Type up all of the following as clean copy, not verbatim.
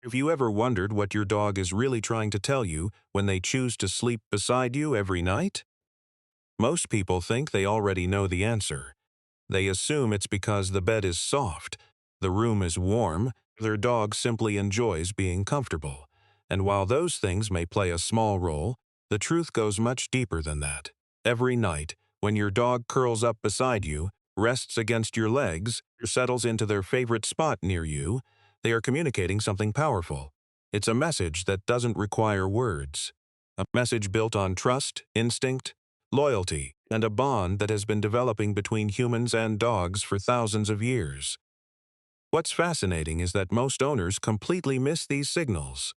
Have you ever wondered what your dog is really trying to tell you when they choose to sleep beside you every night? Most people think they already know the answer. They assume it's because the bed is soft, the room is warm, their dog simply enjoys being comfortable. And while those things may play a small role, the truth goes much deeper than that. Every night, when your dog curls up beside you, rests against your legs, or settles into their favorite spot near you, they are communicating something powerful. It's a message that doesn't require words. A message built on trust, instinct, loyalty, and a bond that has been developing between humans and dogs for thousands of years. What's fascinating is that most owners completely miss these signals.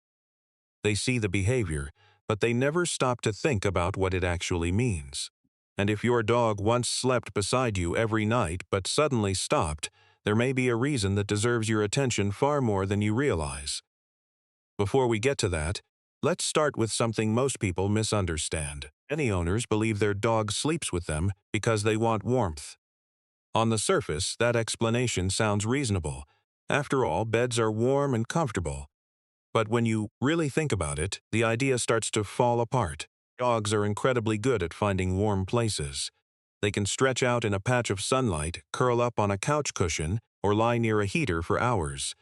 They see the behavior, but they never stop to think about what it actually means. And if your dog once slept beside you every night but suddenly stopped, there may be a reason that deserves your attention far more than you realize. Before we get to that, let's start with something most people misunderstand. Many owners believe their dog sleeps with them because they want warmth. On the surface, that explanation sounds reasonable. After all, beds are warm and comfortable. But when you really think about it, the idea starts to fall apart. Dogs are incredibly good at finding warm places. They can stretch out in a patch of sunlight, curl up on a couch cushion, or lie near a heater for hours.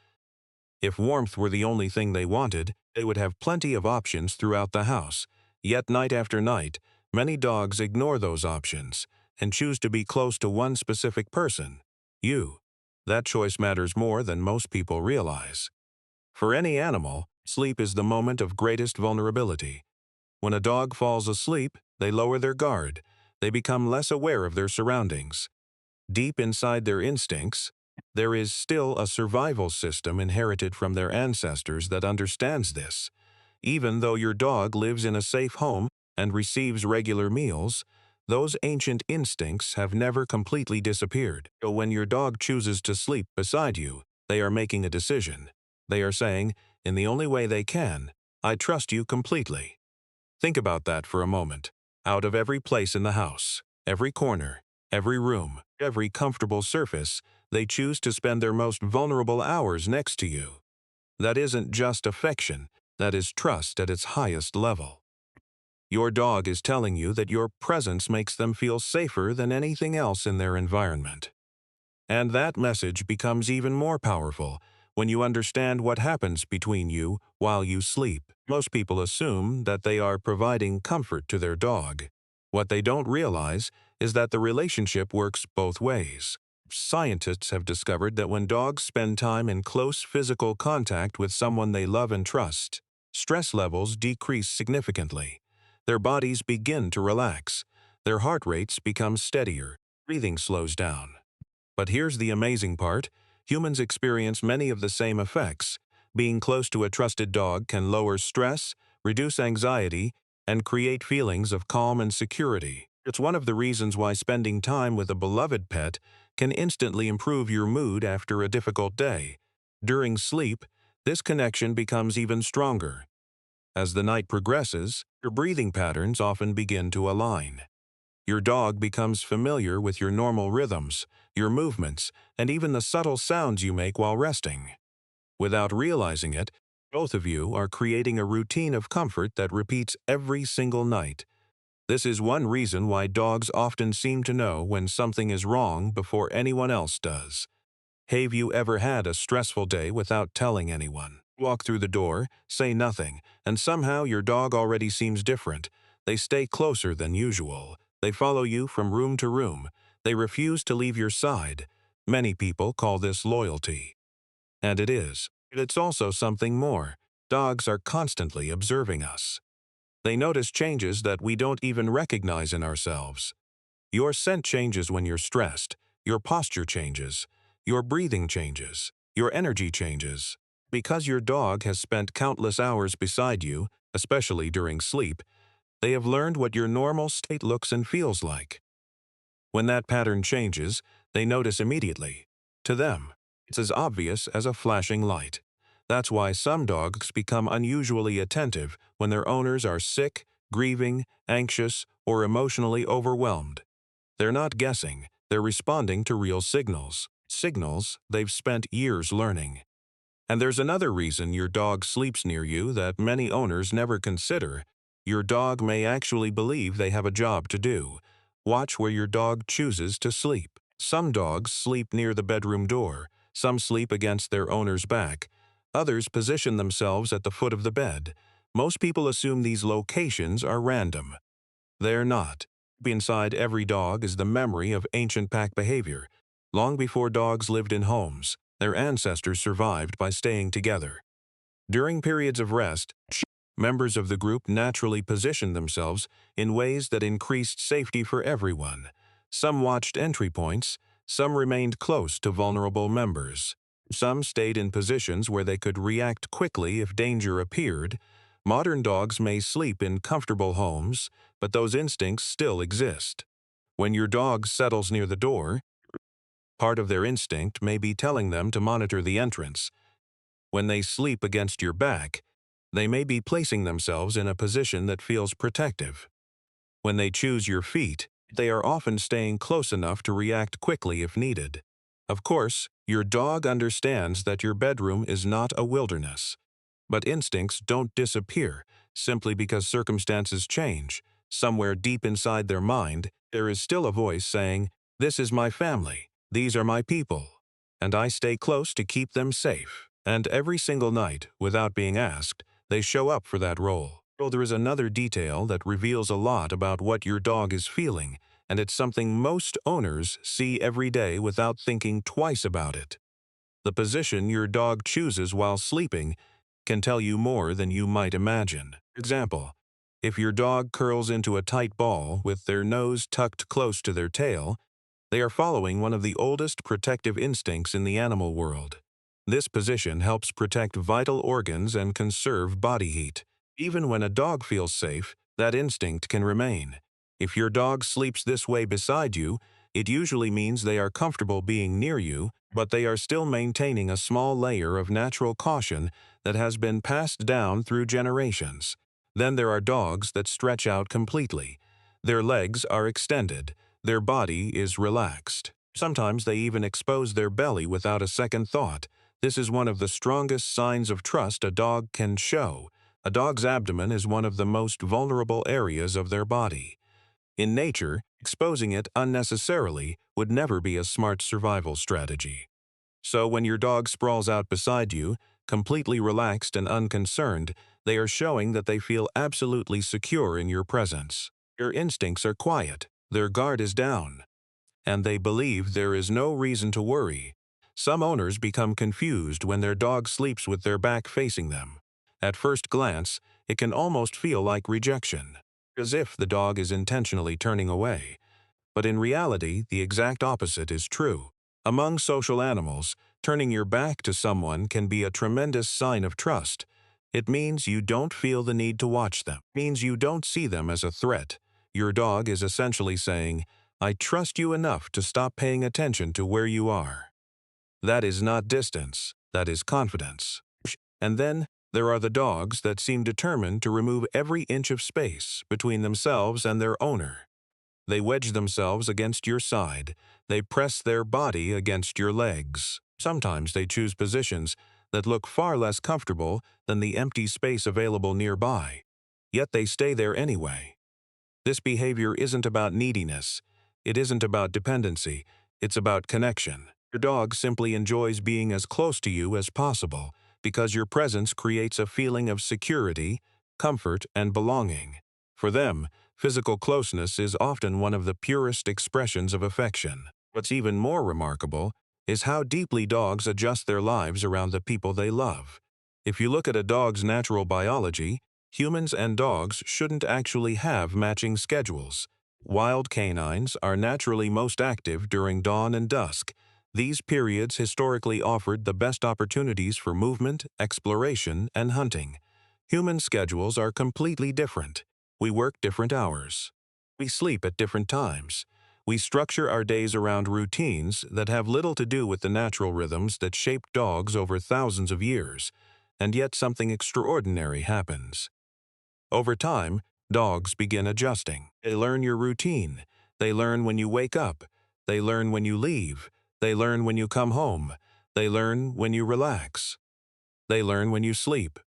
If warmth were the only thing they wanted, they would have plenty of options throughout the house. Yet night after night, many dogs ignore those options and choose to be close to one specific person, you. That choice matters more than most people realize. For any animal, sleep is the moment of greatest vulnerability. When a dog falls asleep, they lower their guard. They become less aware of their surroundings. Deep inside their instincts, there is still a survival system inherited from their ancestors that understands this. Even though your dog lives in a safe home and receives regular meals, those ancient instincts have never completely disappeared. So when your dog chooses to sleep beside you, they are making a decision. They are saying, in the only way they can, I trust you completely. Think about that for a moment. Out of every place in the house, every corner, every room, every comfortable surface, they choose to spend their most vulnerable hours next to you. That isn't just affection, that is trust at its highest level. Your dog is telling you that your presence makes them feel safer than anything else in their environment. And that message becomes even more powerful when you understand what happens between you while you sleep. Most people assume that they are providing comfort to their dog. What they don't realize is that the relationship works both ways. Scientists have discovered that when dogs spend time in close physical contact with someone they love and trust, stress levels decrease significantly. Their bodies begin to relax. Their heart rates become steadier. Breathing slows down. But here's the amazing part. Humans experience many of the same effects. Being close to a trusted dog can lower stress, reduce anxiety, and create feelings of calm and security. It's one of the reasons why spending time with a beloved pet can instantly improve your mood after a difficult day. During sleep, this connection becomes even stronger. As the night progresses, your breathing patterns often begin to align. Your dog becomes familiar with your normal rhythms, your movements, and even the subtle sounds you make while resting. Without realizing it, both of you are creating a routine of comfort that repeats every single night. This is one reason why dogs often seem to know when something is wrong before anyone else does. Have you ever had a stressful day without telling anyone? Walk through the door, say nothing, and somehow your dog already seems different. They stay closer than usual. They follow you from room to room. They refuse to leave your side. Many people call this loyalty. And it is. But it's also something more. Dogs are constantly observing us. They notice changes that we don't even recognize in ourselves. Your scent changes when you're stressed. Your posture changes. Your breathing changes. Your energy changes. Because your dog has spent countless hours beside you, especially during sleep, they have learned what your normal state looks and feels like. When that pattern changes, they notice immediately. To them, it's as obvious as a flashing light. That's why some dogs become unusually attentive when their owners are sick, grieving, anxious, or emotionally overwhelmed. They're not guessing, they're responding to real signals. Signals they've spent years learning. And there's another reason your dog sleeps near you that many owners never consider. Your dog may actually believe they have a job to do. Watch where your dog chooses to sleep. Some dogs sleep near the bedroom door. Some sleep against their owner's back. Others position themselves at the foot of the bed. Most people assume these locations are random. They're not. Inside every dog is the memory of ancient pack behavior. Long before dogs lived in homes, their ancestors survived by staying together. During periods of rest, members of the group naturally positioned themselves in ways that increased safety for everyone. Some watched entry points, some remained close to vulnerable members. Some stayed in positions where they could react quickly if danger appeared. Modern dogs may sleep in comfortable homes, but those instincts still exist. When your dog settles near the door, part of their instinct may be telling them to monitor the entrance. When they sleep against your back, they may be placing themselves in a position that feels protective. When they choose your feet, they are often staying close enough to react quickly if needed. Of course, your dog understands that your bedroom is not a wilderness. But instincts don't disappear simply because circumstances change. Somewhere deep inside their mind, there is still a voice saying, "This is my family, these are my people, and I stay close to keep them safe." And every single night, without being asked, they show up for that role. So there is another detail that reveals a lot about what your dog is feeling, and it's something most owners see every day without thinking twice about it. The position your dog chooses while sleeping can tell you more than you might imagine. For example, if your dog curls into a tight ball with their nose tucked close to their tail, they are following one of the oldest protective instincts in the animal world. This position helps protect vital organs and conserve body heat. Even when a dog feels safe, that instinct can remain. If your dog sleeps this way beside you, it usually means they are comfortable being near you, but they are still maintaining a small layer of natural caution that has been passed down through generations. Then there are dogs that stretch out completely. Their legs are extended. Their body is relaxed. Sometimes they even expose their belly without a second thought. This is one of the strongest signs of trust a dog can show. A dog's abdomen is one of the most vulnerable areas of their body. In nature, exposing it unnecessarily would never be a smart survival strategy. So when your dog sprawls out beside you, completely relaxed and unconcerned, they are showing that they feel absolutely secure in your presence. Your instincts are quiet, their guard is down, and they believe there is no reason to worry. Some owners become confused when their dog sleeps with their back facing them. At first glance, it can almost feel like rejection, as if the dog is intentionally turning away. But in reality, the exact opposite is true. Among social animals, turning your back to someone can be a tremendous sign of trust. It means you don't feel the need to watch them. It means you don't see them as a threat. Your dog is essentially saying, "I trust you enough to stop paying attention to where you are." That is not distance, that is confidence. And then there are the dogs that seem determined to remove every inch of space between themselves and their owner. They wedge themselves against your side. They press their body against your legs. Sometimes they choose positions that look far less comfortable than the empty space available nearby. Yet they stay there anyway. This behavior isn't about neediness. It isn't about dependency. It's about connection. Your dog simply enjoys being as close to you as possible because your presence creates a feeling of security, comfort, and belonging. For them, physical closeness is often one of the purest expressions of affection. What's even more remarkable is how deeply dogs adjust their lives around the people they love. If you look at a dog's natural biology, humans and dogs shouldn't actually have matching schedules. Wild canines are naturally most active during dawn and dusk. These periods historically offered the best opportunities for movement, exploration, and hunting. Human schedules are completely different. We work different hours. We sleep at different times. We structure our days around routines that have little to do with the natural rhythms that shaped dogs over thousands of years. And yet something extraordinary happens. Over time, dogs begin adjusting. They learn your routine. They learn when you wake up. They learn when you leave. They learn when you come home. They learn when you relax. They learn when you sleep.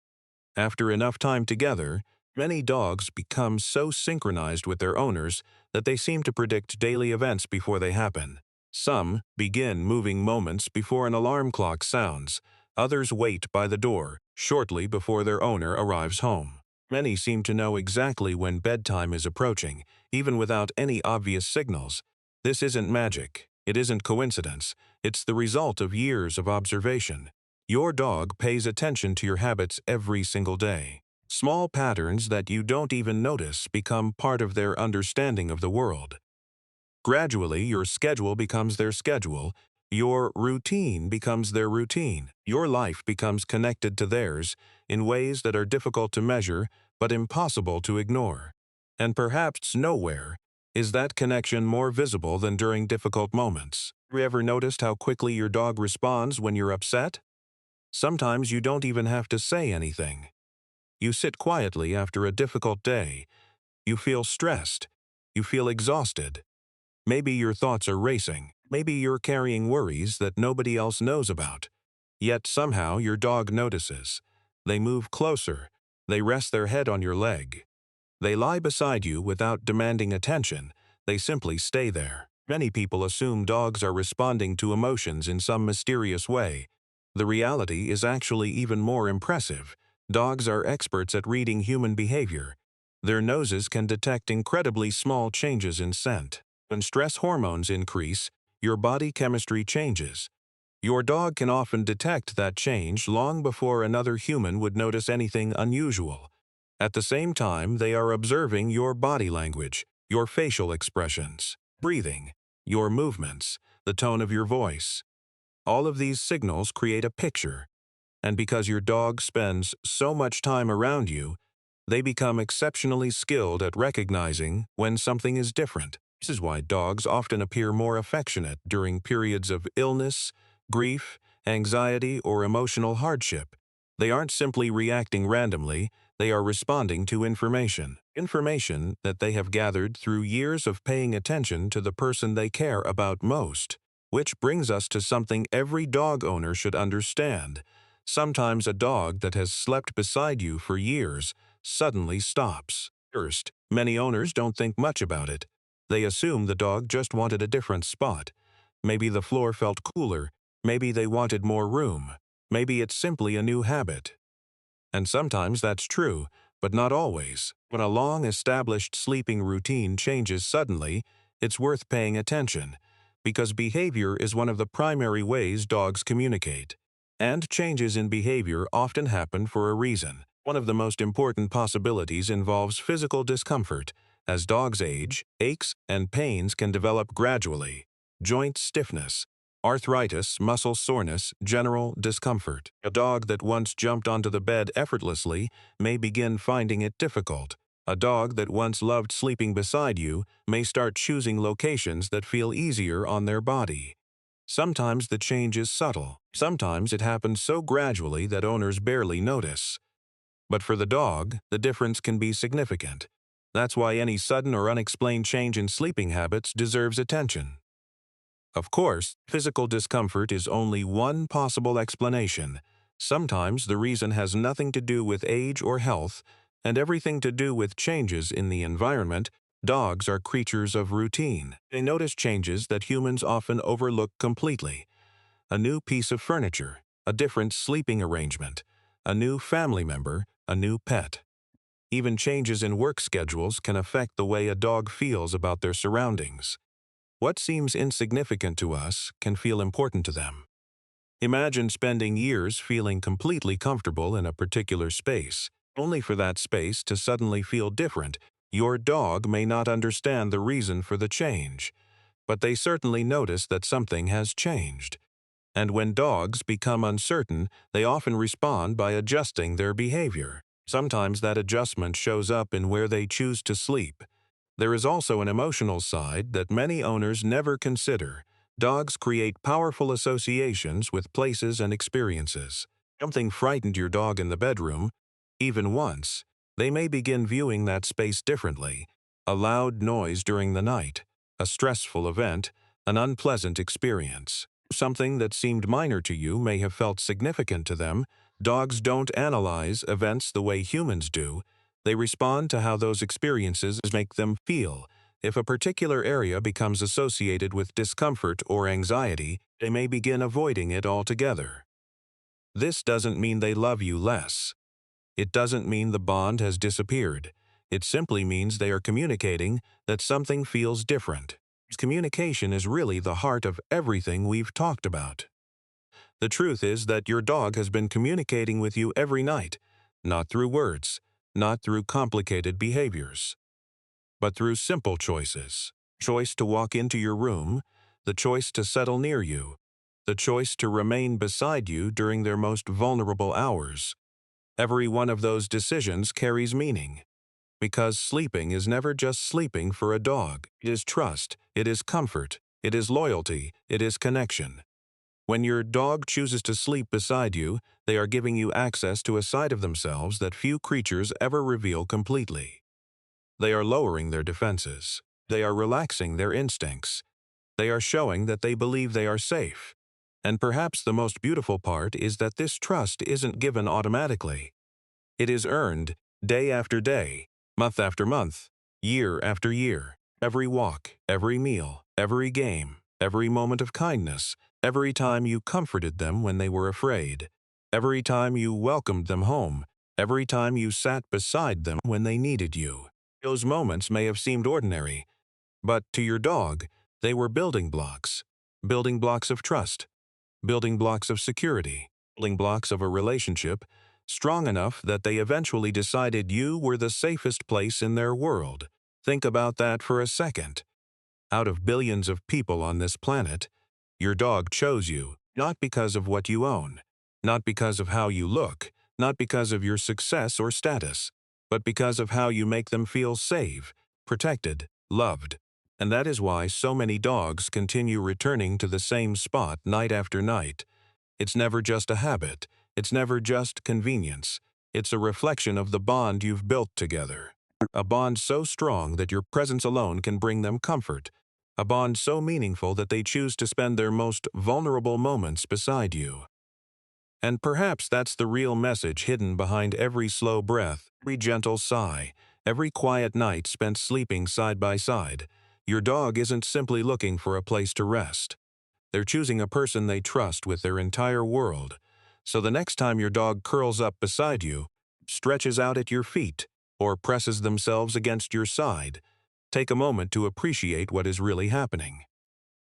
After enough time together, many dogs become so synchronized with their owners that they seem to predict daily events before they happen. Some begin moving moments before an alarm clock sounds. Others wait by the door, shortly before their owner arrives home. Many seem to know exactly when bedtime is approaching, even without any obvious signals. This isn't magic. It isn't coincidence. It's the result of years of observation. Your dog pays attention to your habits every single day. Small patterns that you don't even notice become part of their understanding of the world. Gradually, your schedule becomes their schedule. Your routine becomes their routine. Your life becomes connected to theirs in ways that are difficult to measure but impossible to ignore. And perhaps nowhere is that connection more visible than during difficult moments. Have you ever noticed how quickly your dog responds when you're upset? Sometimes you don't even have to say anything. You sit quietly after a difficult day. You feel stressed. You feel exhausted. Maybe your thoughts are racing. Maybe you're carrying worries that nobody else knows about. Yet somehow your dog notices. They move closer. They rest their head on your leg. They lie beside you without demanding attention. They simply stay there. Many people assume dogs are responding to emotions in some mysterious way. The reality is actually even more impressive. Dogs are experts at reading human behavior. Their noses can detect incredibly small changes in scent. When stress hormones increase, your body chemistry changes. Your dog can often detect that change long before another human would notice anything unusual. At the same time, they are observing your body language, your facial expressions, breathing, your movements, the tone of your voice. All of these signals create a picture, and because your dog spends so much time around you, they become exceptionally skilled at recognizing when something is different. This is why dogs often appear more affectionate during periods of illness, grief, anxiety, or emotional hardship. They aren't simply reacting randomly, they are responding to information. Information that they have gathered through years of paying attention to the person they care about most. Which brings us to something every dog owner should understand. Sometimes a dog that has slept beside you for years suddenly stops. First, many owners don't think much about it. They assume the dog just wanted a different spot. Maybe the floor felt cooler. Maybe they wanted more room. Maybe it's simply a new habit. And sometimes that's true, but not always. When a long-established sleeping routine changes suddenly, it's worth paying attention, because behavior is one of the primary ways dogs communicate. And changes in behavior often happen for a reason. One of the most important possibilities involves physical discomfort. As dogs age, aches and pains can develop gradually. Joint stiffness, arthritis, muscle soreness, general discomfort. A dog that once jumped onto the bed effortlessly may begin finding it difficult. A dog that once loved sleeping beside you may start choosing locations that feel easier on their body. Sometimes the change is subtle. Sometimes it happens so gradually that owners barely notice. But for the dog, the difference can be significant. That's why any sudden or unexplained change in sleeping habits deserves attention. Of course, physical discomfort is only one possible explanation. Sometimes the reason has nothing to do with age or health, and everything to do with changes in the environment. Dogs are creatures of routine. They notice changes that humans often overlook completely. A new piece of furniture, a different sleeping arrangement, a new family member, a new pet. Even changes in work schedules can affect the way a dog feels about their surroundings. What seems insignificant to us can feel important to them. Imagine spending years feeling completely comfortable in a particular space, only for that space to suddenly feel different. Your dog may not understand the reason for the change, but they certainly notice that something has changed. And when dogs become uncertain, they often respond by adjusting their behavior. Sometimes that adjustment shows up in where they choose to sleep. There is also an emotional side that many owners never consider. Dogs create powerful associations with places and experiences. Something frightened your dog in the bedroom, even once. They may begin viewing that space differently. A loud noise during the night, a stressful event, an unpleasant experience. Something that seemed minor to you may have felt significant to them. Dogs don't analyze events the way humans do. They respond to how those experiences make them feel. If a particular area becomes associated with discomfort or anxiety, they may begin avoiding it altogether. This doesn't mean they love you less. It doesn't mean the bond has disappeared. It simply means they are communicating that something feels different. Communication is really the heart of everything we've talked about. The truth is that your dog has been communicating with you every night, not through words, not through complicated behaviors, but through simple choices. Choice to walk into your room, the choice to settle near you, the choice to remain beside you during their most vulnerable hours. Every one of those decisions carries meaning, because sleeping is never just sleeping for a dog. It is trust, it is comfort, it is loyalty, it is connection. When your dog chooses to sleep beside you, they are giving you access to a side of themselves that few creatures ever reveal completely. They are lowering their defenses. They are relaxing their instincts. They are showing that they believe they are safe. And perhaps the most beautiful part is that this trust isn't given automatically. It is earned day after day, month after month, year after year. Every walk, every meal, every game, every moment of kindness, every time you comforted them when they were afraid, every time you welcomed them home, every time you sat beside them when they needed you. Those moments may have seemed ordinary, but to your dog, they were building blocks of trust, building blocks of security, building blocks of a relationship strong enough that they eventually decided you were the safest place in their world. Think about that for a second. Out of billions of people on this planet, your dog chose you, not because of what you own, not because of how you look, not because of your success or status, but because of how you make them feel safe, protected, loved. And that is why so many dogs continue returning to the same spot night after night. It's never just a habit. It's never just convenience. It's a reflection of the bond you've built together. A bond so strong that your presence alone can bring them comfort. A bond so meaningful that they choose to spend their most vulnerable moments beside you. And perhaps that's the real message hidden behind every slow breath, every gentle sigh, every quiet night spent sleeping side by side. Your dog isn't simply looking for a place to rest. They're choosing a person they trust with their entire world. So the next time your dog curls up beside you, stretches out at your feet, or presses themselves against your side, take a moment to appreciate what is really happening.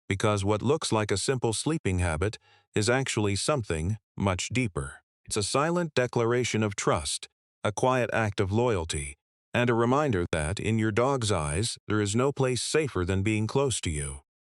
Because what looks like a simple sleeping habit is actually something much deeper. It's a silent declaration of trust, a quiet act of loyalty, and a reminder that, in your dog's eyes, there is no place safer than being close to you.